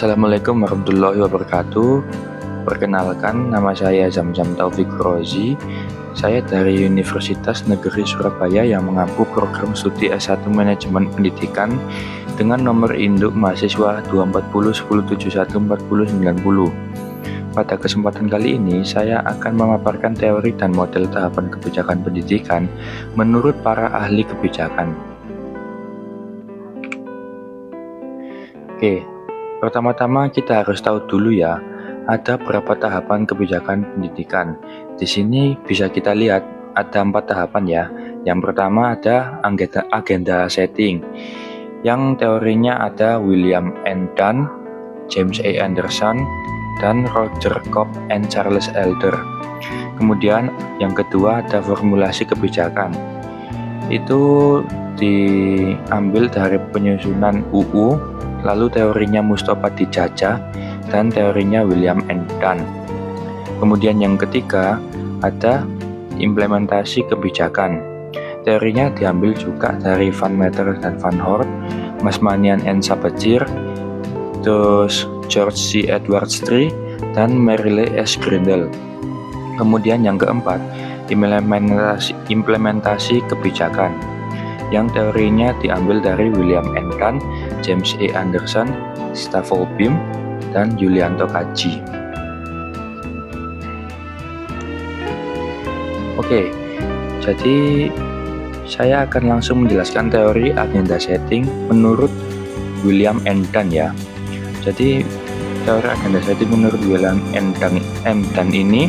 Assalamualaikum warahmatullahi wabarakatuh. Perkenalkan, nama saya Zamzam Taufik Rozi. Saya dari Universitas Negeri Surabaya yang mengampu program studi S1 Manajemen Pendidikan dengan nomor induk mahasiswa 24010714090. Pada kesempatan kali ini, saya akan memaparkan teori dan model tahapan kebijakan pendidikan menurut para ahli kebijakan. Oke. Pertama-tama kita harus tahu dulu ya, ada berapa tahapan kebijakan pendidikan. Di sini bisa kita lihat ada 4 tahapan ya. Yang pertama ada agenda setting, yang teorinya ada William N. Dunn, James A. Anderson, dan Roger Cobb and Charles Elder. Kemudian yang kedua ada formulasi kebijakan. Itu diambil dari penyusunan UU, lalu teorinya Mustafa Dijaja dan teorinya William N. Dunn. Kemudian yang ketiga ada implementasi kebijakan. Teorinya diambil juga dari Van Meter dan Van Hort, Masmanian and Sabatier, terus George C. Edwards III, dan Merrill S. Grindel. Kemudian yang keempat implementasi kebijakan, yang teorinya diambil dari William N. Dunn, James A. Anderson, Stavro Bim, dan Yulianto Kaji. Oke, jadi saya akan langsung menjelaskan teori agenda setting menurut William N. Dunn ya. Jadi teori agenda setting menurut William N. Dunn ini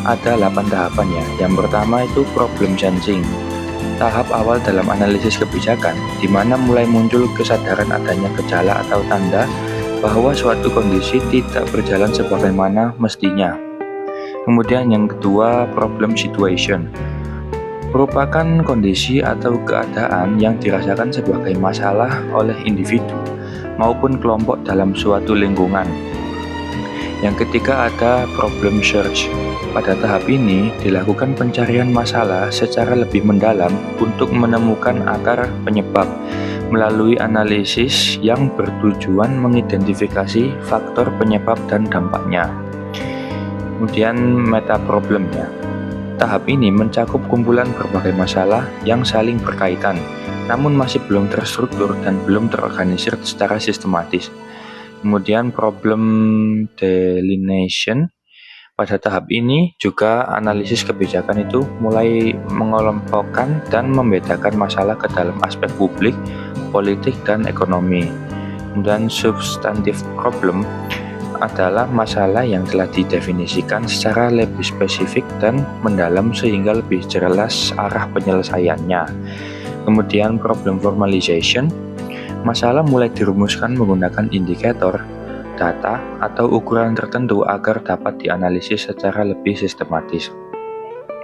ada 8 tahapan ya. Yang pertama itu problem sensing. Tahap awal dalam analisis kebijakan, di mana mulai muncul kesadaran adanya gejala atau tanda bahwa suatu kondisi tidak berjalan sebagaimana mestinya. Kemudian yang kedua, problem situation. Merupakan kondisi atau keadaan yang dirasakan sebagai masalah oleh individu maupun kelompok dalam suatu lingkungan. Yang ketiga ada problem search. Pada tahap ini dilakukan pencarian masalah secara lebih mendalam untuk menemukan akar penyebab melalui analisis yang bertujuan mengidentifikasi faktor penyebab dan dampaknya. Kemudian meta problem ya. Tahap ini mencakup kumpulan berbagai masalah yang saling berkaitan, namun masih belum terstruktur dan belum terorganisir secara sistematis. Kemudian problem delineation. Pada tahap ini juga analisis kebijakan itu mulai mengelompokkan dan membedakan masalah ke dalam aspek publik, politik, dan ekonomi. Kemudian substantive problem adalah masalah yang telah didefinisikan secara lebih spesifik dan mendalam sehingga lebih jelas arah penyelesaiannya. Kemudian problem formalization. Masalah mulai dirumuskan menggunakan indikator, data, atau ukuran tertentu agar dapat dianalisis secara lebih sistematis.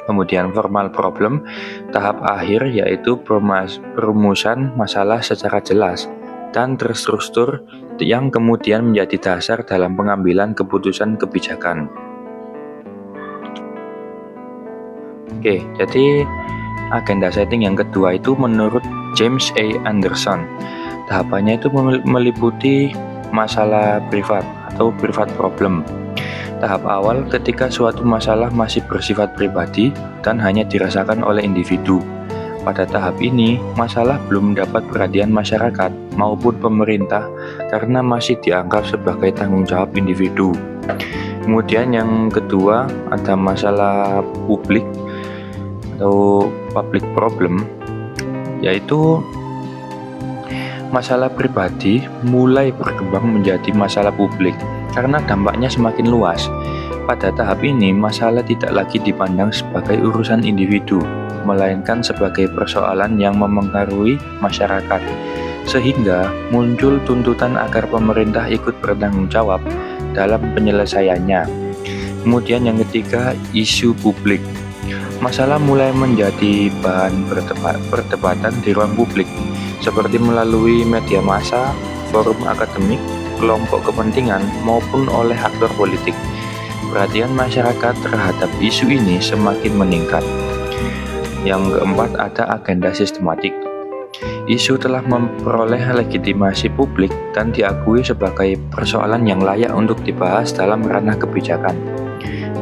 Kemudian formal problem, tahap akhir yaitu perumusan masalah secara jelas dan terstruktur yang kemudian menjadi dasar dalam pengambilan keputusan kebijakan. Oke, jadi agenda setting yang kedua itu menurut James A. Anderson. Tahapannya itu meliputi masalah privat atau private problem. Tahap awal ketika suatu masalah masih bersifat pribadi dan hanya dirasakan oleh individu. Pada tahap ini, masalah belum mendapat perhatian masyarakat maupun pemerintah karena masih dianggap sebagai tanggung jawab individu. Kemudian yang kedua ada masalah publik atau public problem, yaitu masalah pribadi mulai berkembang menjadi masalah publik karena dampaknya semakin luas. Pada tahap ini, masalah tidak lagi dipandang sebagai urusan individu, melainkan sebagai persoalan yang memengaruhi masyarakat, sehingga muncul tuntutan agar pemerintah ikut bertanggung jawab dalam penyelesaiannya. Kemudian yang ketiga, isu publik. Masalah mulai menjadi bahan perdebatan di ruang publik, seperti melalui media massa, forum akademik, kelompok kepentingan, maupun oleh aktor politik. Perhatian masyarakat terhadap isu ini semakin meningkat. Yang keempat ada agenda sistematik. isu telah memperoleh legitimasi publik dan diakui sebagai persoalan yang layak untuk dibahas dalam ranah kebijakan.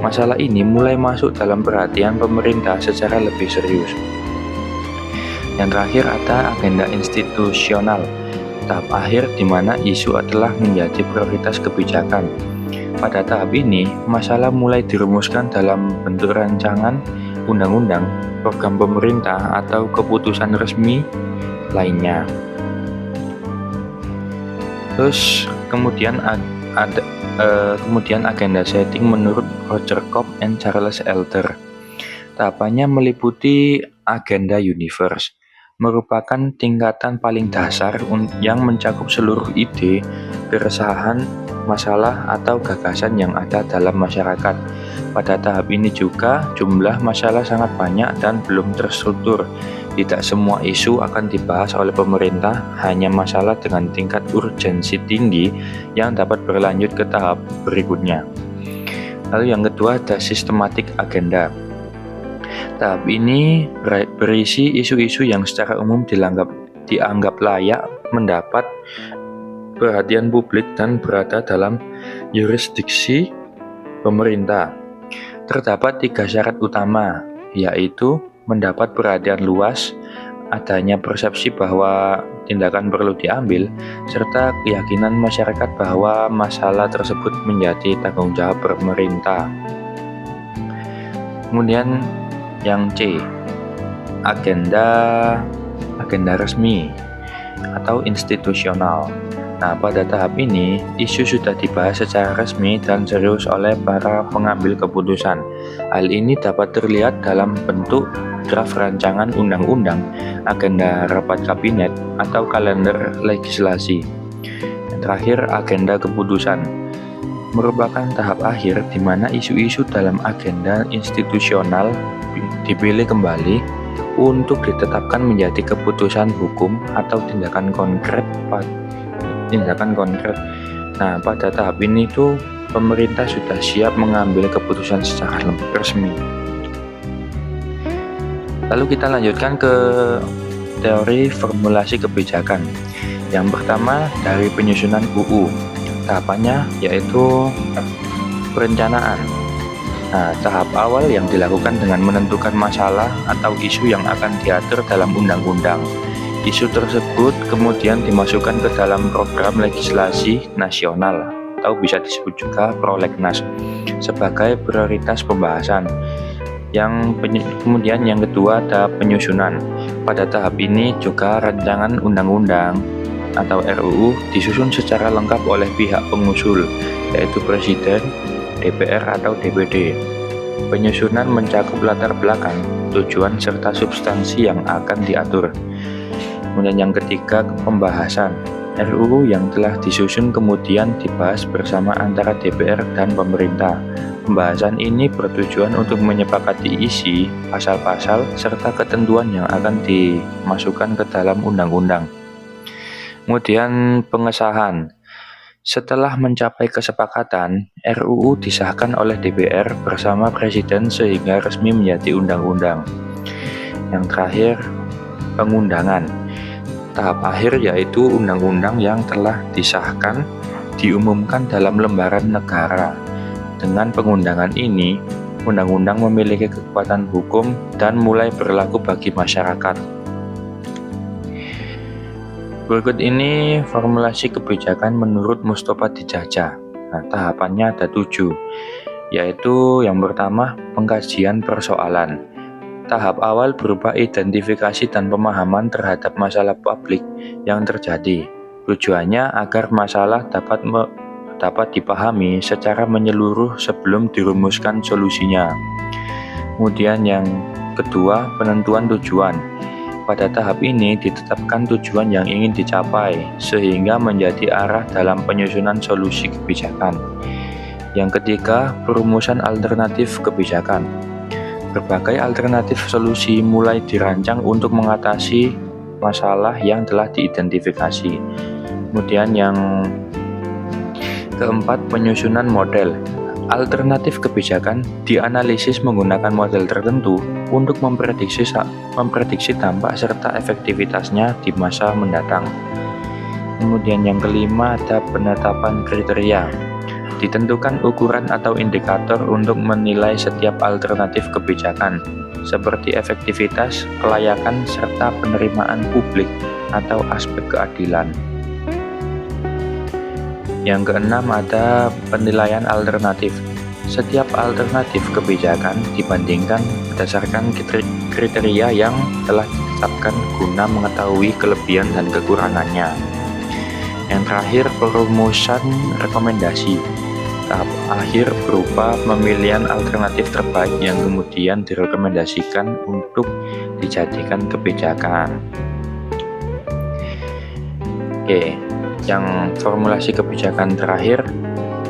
Masalah ini mulai masuk dalam perhatian pemerintah secara lebih serius. Yang terakhir ada agenda institusional, tahap akhir di mana isu adalah menjadi prioritas kebijakan. Pada tahap ini, masalah mulai dirumuskan dalam bentuk rancangan undang-undang, program pemerintah, atau keputusan resmi lainnya. Terus kemudian agenda setting menurut Roger Cobb and Charles Elder. Tahapannya meliputi agenda universe, merupakan tingkatan paling dasar yang mencakup seluruh ide, keresahan, masalah, atau gagasan yang ada dalam masyarakat. Pada tahap ini juga jumlah masalah sangat banyak dan belum terstruktur. Tidak semua isu akan dibahas oleh pemerintah, hanya masalah dengan tingkat urgensi tinggi yang dapat berlanjut ke tahap berikutnya. Lalu yang kedua ada systematic agenda. Tahap ini berisi isu-isu yang secara umum dianggap layak mendapat perhatian publik dan berada dalam yurisdiksi pemerintah. Terdapat 3 syarat utama, yaitu mendapat perhatian luas, adanya persepsi bahwa tindakan perlu diambil, serta keyakinan masyarakat bahwa masalah tersebut menjadi tanggung jawab pemerintah. Kemudian yang C, agenda resmi atau institusional. Nah, pada tahap ini, isu sudah dibahas secara resmi dan serius oleh para pengambil keputusan. Hal ini dapat terlihat dalam bentuk draft rancangan undang-undang, agenda rapat kabinet, atau kalender legislasi. Yang terakhir, agenda keputusan merupakan tahap akhir di mana isu-isu dalam agenda institusional dipilih kembali untuk ditetapkan menjadi keputusan hukum atau tindakan konkret. Nah, pada tahap ini tuh pemerintah sudah siap mengambil keputusan secara resmi. Lalu kita lanjutkan ke teori formulasi kebijakan. Yang pertama dari penyusunan UU. Tahapannya yaitu perencanaan. Nah, tahap awal yang dilakukan dengan menentukan masalah atau isu yang akan diatur dalam undang-undang. Isu tersebut kemudian dimasukkan ke dalam program legislasi nasional atau bisa disebut juga prolegnas sebagai prioritas pembahasan. Kemudian yang kedua ada penyusunan. Pada tahap ini juga rancangan undang-undang atau RUU disusun secara lengkap oleh pihak pengusul, yaitu Presiden, DPR atau DPD. Penyusunan mencakup latar belakang, tujuan serta substansi yang akan diatur. Kemudian yang ketiga, pembahasan. RUU yang telah disusun kemudian dibahas bersama antara DPR dan pemerintah. Pembahasan ini bertujuan untuk menyepakati isi, pasal-pasal, serta ketentuan yang akan dimasukkan ke dalam undang-undang. Kemudian pengesahan. Setelah mencapai kesepakatan, RUU disahkan oleh DPR bersama Presiden sehingga resmi menjadi undang-undang. Yang terakhir, pengundangan. Tahap akhir yaitu undang-undang yang telah disahkan diumumkan dalam lembaran negara. Dengan pengundangan ini, undang-undang memiliki kekuatan hukum dan mulai berlaku bagi masyarakat. Berikut ini formulasi kebijakan menurut Mustofa Dijaja. Nah, tahapannya ada 7, yaitu yang pertama pengkajian persoalan. Tahap awal berupa identifikasi dan pemahaman terhadap masalah publik yang terjadi. Tujuannya agar masalah dapat dipahami secara menyeluruh sebelum dirumuskan solusinya. Kemudian yang kedua, penentuan tujuan. Pada tahap ini ditetapkan tujuan yang ingin dicapai sehingga menjadi arah dalam penyusunan solusi kebijakan. Yang ketiga, perumusan alternatif kebijakan. Berbagai alternatif solusi mulai dirancang untuk mengatasi masalah yang telah diidentifikasi. Kemudian yang keempat, penyusunan model. Alternatif kebijakan dianalisis menggunakan model tertentu untuk memprediksi dampak serta efektivitasnya di masa mendatang. Kemudian yang kelima ada penetapan kriteria. Ditentukan ukuran atau indikator untuk menilai setiap alternatif kebijakan, seperti efektivitas, kelayakan, serta penerimaan publik atau aspek keadilan. Yang keenam ada penilaian alternatif. Setiap alternatif kebijakan dibandingkan berdasarkan kriteria yang telah ditetapkan guna mengetahui kelebihan dan kekurangannya. Yang terakhir, perumusan rekomendasi. Tahap akhir berupa pemilihan alternatif terbaik yang kemudian direkomendasikan untuk dijadikan kebijakan. Oke, yang formulasi kebijakan terakhir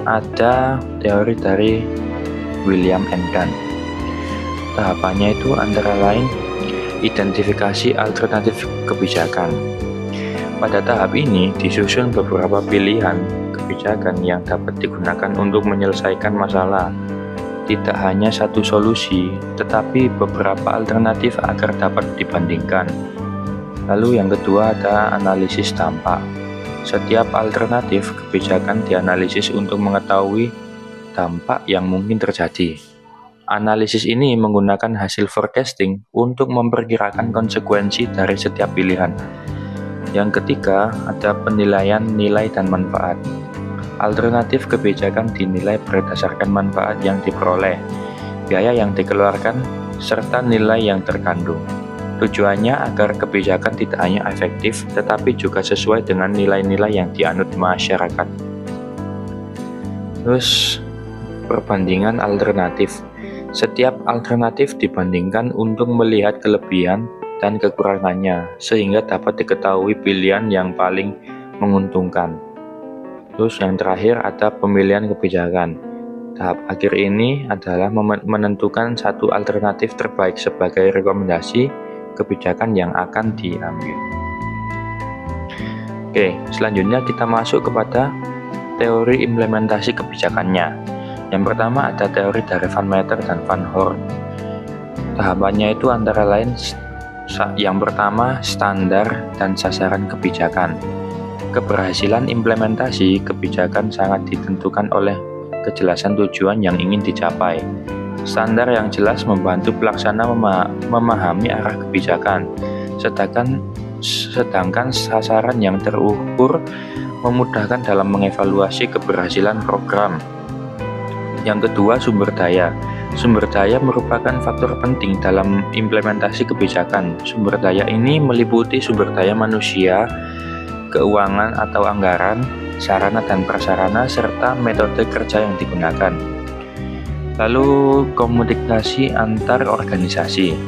ada teori dari William and Dunn. Tahapannya itu antara lain identifikasi alternatif kebijakan. Pada tahap ini disusun beberapa pilihan kebijakan yang dapat digunakan untuk menyelesaikan masalah. Tidak hanya satu solusi, tetapi beberapa alternatif agar dapat dibandingkan. Lalu yang kedua ada analisis dampak. Setiap alternatif kebijakan dianalisis untuk mengetahui dampak yang mungkin terjadi. Analisis ini menggunakan hasil forecasting untuk memperkirakan konsekuensi dari setiap pilihan. Yang ketiga, ada penilaian nilai dan manfaat. Alternatif kebijakan dinilai berdasarkan manfaat yang diperoleh, biaya yang dikeluarkan, serta nilai yang terkandung. Tujuannya agar kebijakan tidak hanya efektif, tetapi juga sesuai dengan nilai-nilai yang dianut masyarakat. Terus, perbandingan alternatif. Setiap alternatif dibandingkan untuk melihat kelebihan dan kekurangannya, sehingga dapat diketahui pilihan yang paling menguntungkan. Terus yang terakhir ada pemilihan kebijakan. Tahap akhir ini adalah menentukan satu alternatif terbaik sebagai rekomendasi kebijakan yang akan diambil. Oke, selanjutnya kita masuk kepada teori implementasi kebijakannya. Yang pertama ada teori dari Van Meter dan Van Horn. Tahapannya itu antara lain yang pertama standar dan sasaran kebijakan. Keberhasilan implementasi kebijakan sangat ditentukan oleh kejelasan tujuan yang ingin dicapai. Standar yang jelas membantu pelaksana memahami arah kebijakan, sedangkan sasaran yang terukur memudahkan dalam mengevaluasi keberhasilan program. Yang kedua, sumber daya. Sumber daya merupakan faktor penting dalam implementasi kebijakan. Sumber daya ini meliputi sumber daya manusia, keuangan atau anggaran, sarana dan prasarana, serta metode kerja yang digunakan. Lalu komunikasi antar organisasi.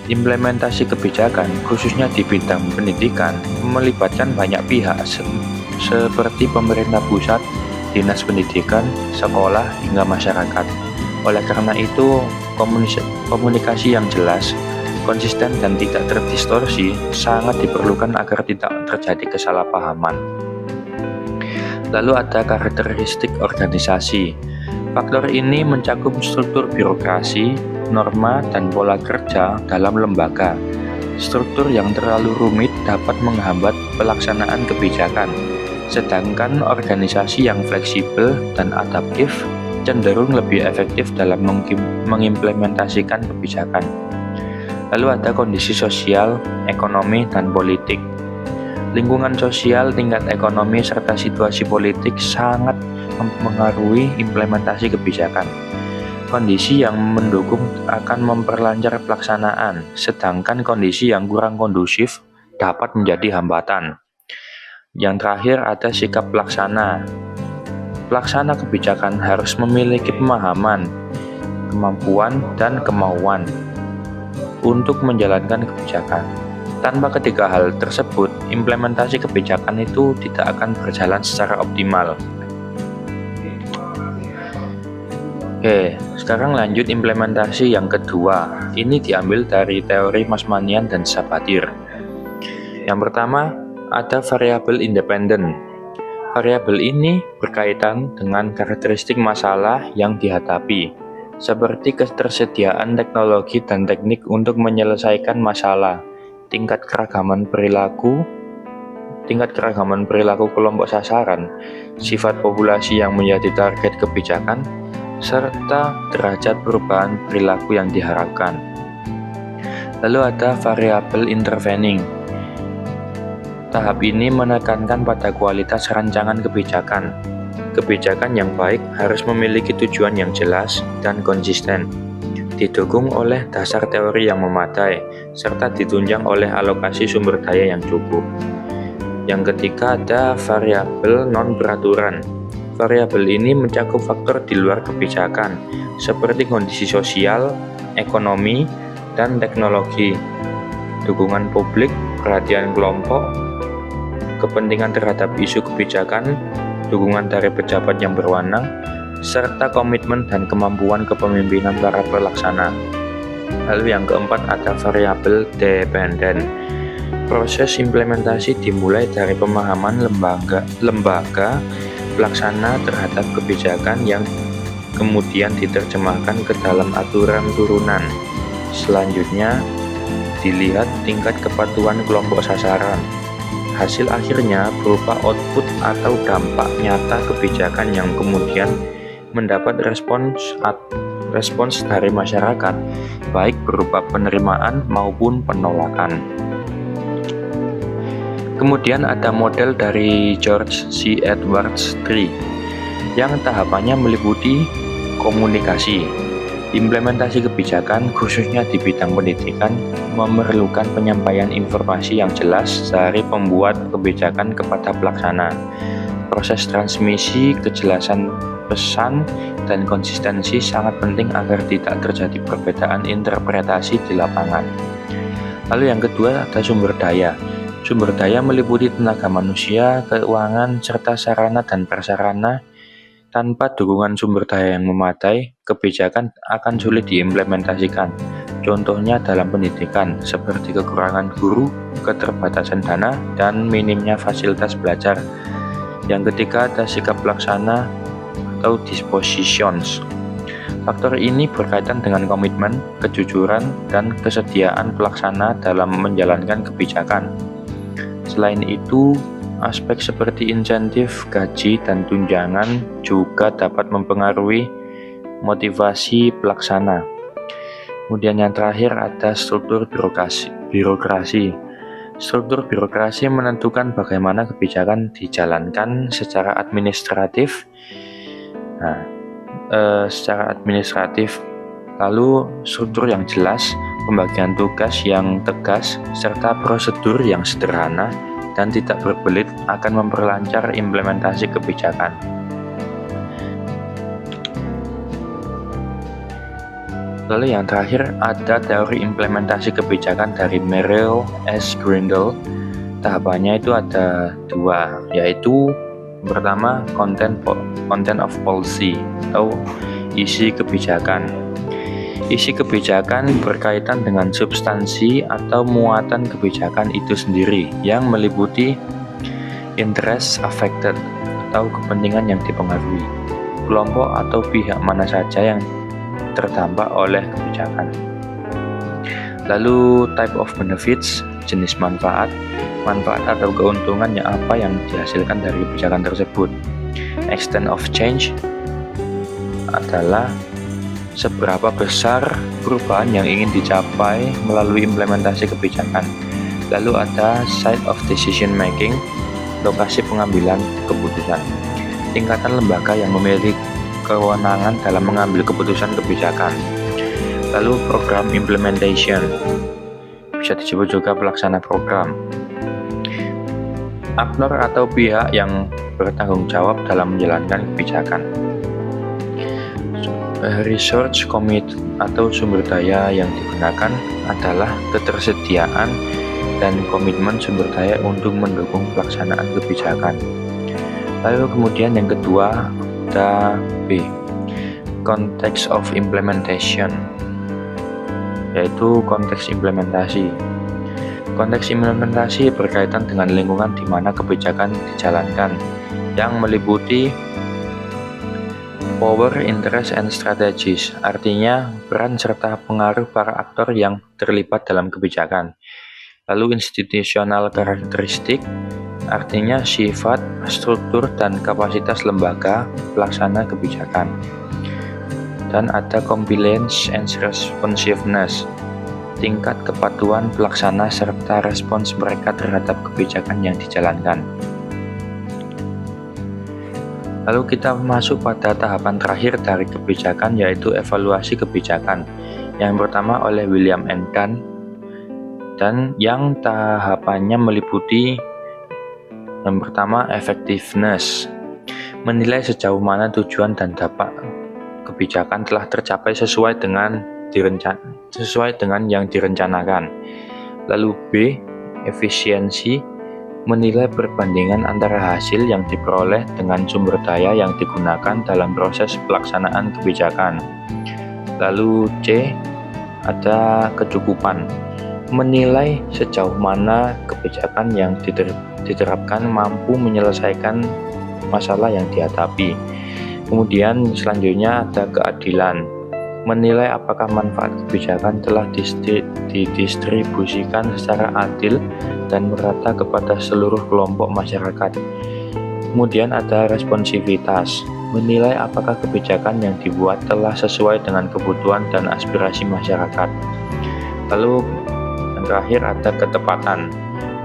Implementasi kebijakan, khususnya di bidang pendidikan, melibatkan banyak pihak seperti pemerintah pusat, dinas pendidikan, sekolah, hingga masyarakat. Oleh karena itu, komunikasi yang jelas, konsisten dan tidak terdistorsi sangat diperlukan agar tidak terjadi kesalahpahaman. Lalu ada karakteristik organisasi. Faktor ini mencakup struktur birokrasi, norma, dan pola kerja dalam lembaga. Struktur yang terlalu rumit dapat menghambat pelaksanaan kebijakan, sedangkan organisasi yang fleksibel dan adaptif cenderung lebih efektif dalam mengimplementasikan kebijakan. Lalu ada kondisi sosial, ekonomi, dan politik. Lingkungan sosial, tingkat ekonomi, serta situasi politik sangat mempengaruhi implementasi kebijakan. Kondisi yang mendukung akan memperlancar pelaksanaan, sedangkan kondisi yang kurang kondusif dapat menjadi hambatan. Yang terakhir ada sikap pelaksana. Pelaksana kebijakan harus memiliki pemahaman, kemampuan, dan kemauan untuk menjalankan kebijakan. Tanpa ketiga hal tersebut, implementasi kebijakan itu tidak akan berjalan secara optimal. Oke, sekarang lanjut implementasi yang kedua. Ini diambil dari teori Masmanian dan Sabathir. Yang pertama, ada variabel independen. Variabel ini berkaitan dengan karakteristik masalah yang dihadapi, seperti ketersediaan teknologi dan teknik untuk menyelesaikan masalah, tingkat keragaman perilaku kelompok sasaran, sifat populasi yang menjadi target kebijakan, serta derajat perubahan perilaku yang diharapkan. Lalu ada variabel intervening. Tahap ini menekankan pada kualitas rancangan kebijakan. Kebijakan yang baik harus memiliki tujuan yang jelas dan konsisten, didukung oleh dasar teori yang memadai, serta ditunjang oleh alokasi sumber daya yang cukup. Yang ketiga ada variabel non-beraturan. Variabel ini mencakup faktor di luar kebijakan, seperti kondisi sosial, ekonomi, dan teknologi, dukungan publik, perhatian kelompok, kepentingan terhadap isu kebijakan, dukungan dari pejabat yang berwenang, serta komitmen dan kemampuan kepemimpinan para pelaksana. Lalu yang keempat ada variabel dependen. Proses implementasi dimulai dari pemahaman lembaga pelaksana terhadap kebijakan yang kemudian diterjemahkan ke dalam aturan turunan. Selanjutnya, dilihat tingkat kepatuhan kelompok sasaran. Hasil akhirnya berupa output atau dampak nyata kebijakan yang kemudian mendapat respons dari masyarakat, baik berupa penerimaan maupun penolakan. Kemudian ada model dari George C. Edwards III yang tahapannya meliputi komunikasi. Implementasi kebijakan, khususnya di bidang pendidikan, memerlukan penyampaian informasi yang jelas dari pembuat kebijakan kepada pelaksana. Proses transmisi, kejelasan pesan, dan konsistensi sangat penting agar tidak terjadi perbedaan interpretasi di lapangan. Lalu yang kedua ada sumber daya. Sumber daya meliputi tenaga manusia, keuangan, serta sarana dan prasarana. Tanpa dukungan sumber daya yang memadai, kebijakan akan sulit diimplementasikan. Contohnya dalam pendidikan, seperti kekurangan guru, keterbatasan dana, dan minimnya fasilitas belajar. Yang ketiga ada sikap pelaksana atau dispositions. Faktor ini berkaitan dengan komitmen, kejujuran, dan kesediaan pelaksana dalam menjalankan kebijakan. Selain itu, aspek seperti insentif, gaji, dan tunjangan juga dapat mempengaruhi motivasi pelaksana. Kemudian yang terakhir ada struktur birokrasi. Struktur birokrasi menentukan bagaimana kebijakan dijalankan secara administratif. Lalu struktur yang jelas, pembagian tugas yang tegas, serta prosedur yang sederhana dan tidak berbelit akan memperlancar implementasi kebijakan. Lalu yang terakhir ada teori implementasi kebijakan dari Merrill S. Grindle. Tahapannya itu ada dua, yaitu pertama content of policy atau isi kebijakan. Isi kebijakan berkaitan dengan substansi atau muatan kebijakan itu sendiri yang meliputi interest affected atau kepentingan yang dipengaruhi, kelompok atau pihak mana saja yang terdampak oleh kebijakan. Lalu type of benefits, jenis manfaat atau keuntungan yang apa yang dihasilkan dari kebijakan tersebut. Extent of change adalah seberapa besar perubahan yang ingin dicapai melalui implementasi kebijakan. Lalu ada site of decision making, lokasi pengambilan keputusan. Tingkatan lembaga yang memiliki kewenangan dalam mengambil keputusan kebijakan. Lalu program implementation, bisa disebut juga pelaksana program. Aktor atau pihak yang bertanggung jawab dalam menjalankan kebijakan. Research commit atau sumber daya yang digunakan adalah ketersediaan dan komitmen sumber daya untuk mendukung pelaksanaan kebijakan. Lalu kemudian yang kedua ada B, context of implementation, yaitu konteks implementasi. Konteks implementasi berkaitan dengan lingkungan di mana kebijakan dijalankan, yang meliputi power, interest, and strategies, artinya peran serta pengaruh para aktor yang terlibat dalam kebijakan. Lalu institutional karakteristik, artinya sifat, struktur, dan kapasitas lembaga pelaksana kebijakan. Dan ada compliance and responsiveness, tingkat kepatuhan pelaksana serta respons mereka terhadap kebijakan yang dijalankan. Lalu kita masuk pada tahapan terakhir dari kebijakan, yaitu evaluasi kebijakan. Yang pertama oleh William N. Dunn, dan yang tahapannya meliputi yang pertama effectiveness, menilai sejauh mana tujuan dan dampak kebijakan telah tercapai sesuai dengan yang direncanakan. Lalu B, efisiensi, menilai perbandingan antara hasil yang diperoleh dengan sumber daya yang digunakan dalam proses pelaksanaan kebijakan. Lalu C, ada kecukupan, menilai sejauh mana kebijakan yang diterapkan mampu menyelesaikan masalah yang dihadapi. Kemudian selanjutnya ada keadilan, menilai apakah manfaat kebijakan telah didistribusikan secara adil dan merata kepada seluruh kelompok masyarakat. Kemudian ada responsivitas, menilai apakah kebijakan yang dibuat telah sesuai dengan kebutuhan dan aspirasi masyarakat. Lalu yang terakhir ada ketepatan,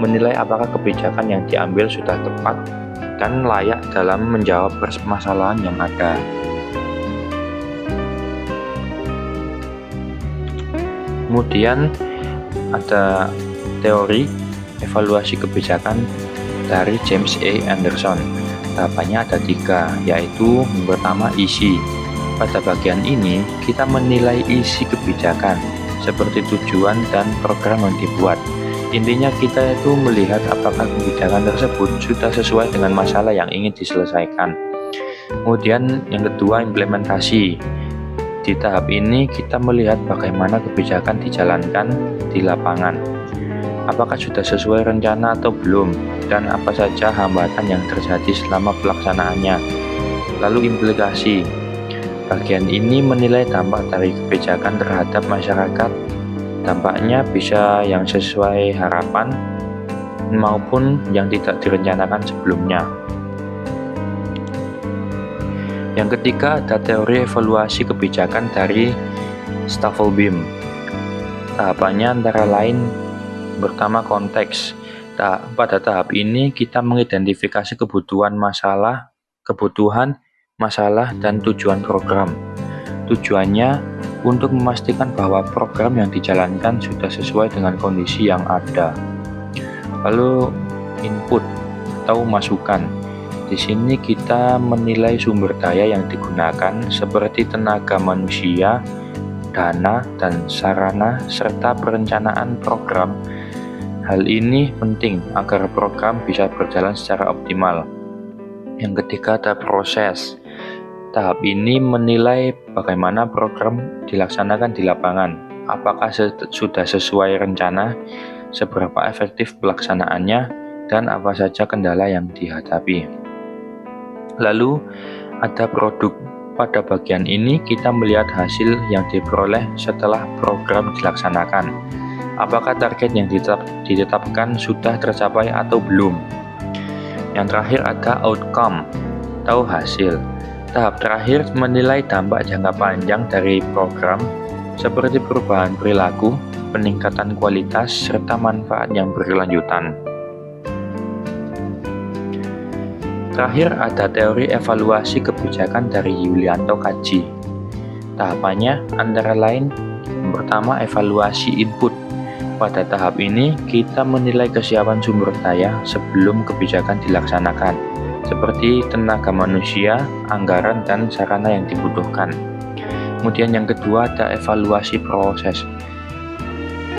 menilai apakah kebijakan yang diambil sudah tepat dan layak dalam menjawab permasalahan yang ada. Kemudian ada teori evaluasi kebijakan dari James A. Anderson. Tahapannya ada 3, yaitu yang pertama isi. Pada bagian ini kita menilai isi kebijakan seperti tujuan dan program yang dibuat. Intinya kita itu melihat apakah kebijakan tersebut sudah sesuai dengan masalah yang ingin diselesaikan. Kemudian yang kedua implementasi. Di tahap ini kita melihat bagaimana kebijakan dijalankan di lapangan. Apakah sudah sesuai rencana atau belum, dan apa saja hambatan yang terjadi selama pelaksanaannya. Lalu implikasi. Bagian ini menilai dampak dari kebijakan terhadap masyarakat. Dampaknya bisa yang sesuai harapan maupun yang tidak direncanakan sebelumnya. Yang ketiga ada teori evaluasi kebijakan dari Staffelbeam. Tahapannya antara lain pertama konteks. Pada tahap ini kita mengidentifikasi kebutuhan, masalah, dan tujuan program. Tujuannya untuk memastikan bahwa program yang dijalankan sudah sesuai dengan kondisi yang ada. Lalu input atau masukan. Di sini kita menilai sumber daya yang digunakan seperti tenaga manusia, dana, dan sarana, serta perencanaan program. Hal ini penting agar program bisa berjalan secara optimal. Yang ketiga ada proses. Tahap ini menilai bagaimana program dilaksanakan di lapangan. Apakah sudah sesuai rencana, seberapa efektif pelaksanaannya, dan apa saja kendala yang dihadapi. Lalu ada produk. Pada bagian ini kita melihat hasil yang diperoleh setelah program dilaksanakan. Apakah target yang ditetapkan sudah tercapai atau belum. Yang terakhir ada outcome atau hasil. Tahap terakhir menilai dampak jangka panjang dari program seperti perubahan perilaku, peningkatan kualitas, serta manfaat yang berkelanjutan. Terakhir ada teori evaluasi kebijakan dari Yulianto Kaji. Tahapannya antara lain yang pertama evaluasi input. Pada tahap ini kita menilai kesiapan sumber daya sebelum kebijakan dilaksanakan, seperti tenaga manusia, anggaran, dan sarana yang dibutuhkan. Kemudian yang kedua ada evaluasi proses.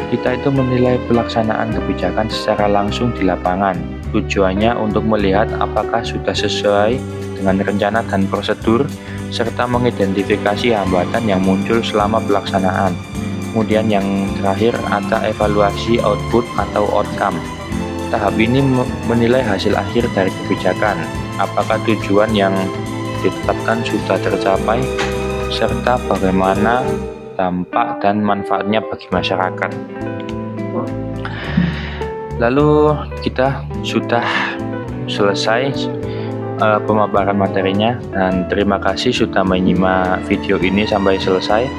Kita itu menilai pelaksanaan kebijakan secara langsung di lapangan. Tujuannya untuk melihat apakah sudah sesuai dengan rencana dan prosedur, serta mengidentifikasi hambatan yang muncul selama pelaksanaan. Kemudian yang terakhir ada evaluasi output atau outcome. Tahap ini menilai hasil akhir dari kebijakan, apakah tujuan yang ditetapkan sudah tercapai, serta bagaimana dampak dan manfaatnya bagi masyarakat. Lalu kita sudah selesai pemaparan materinya, dan terima kasih sudah menyimak video ini sampai selesai.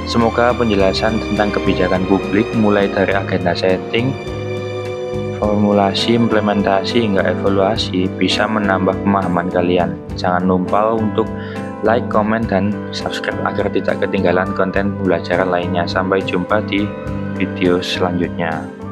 Semoga penjelasan tentang kebijakan publik mulai dari agenda setting, formulasi, implementasi, hingga evaluasi bisa menambah pemahaman kalian. Jangan lupa untuk like, komen, dan subscribe agar tidak ketinggalan konten pembelajaran lainnya. Sampai jumpa di video selanjutnya.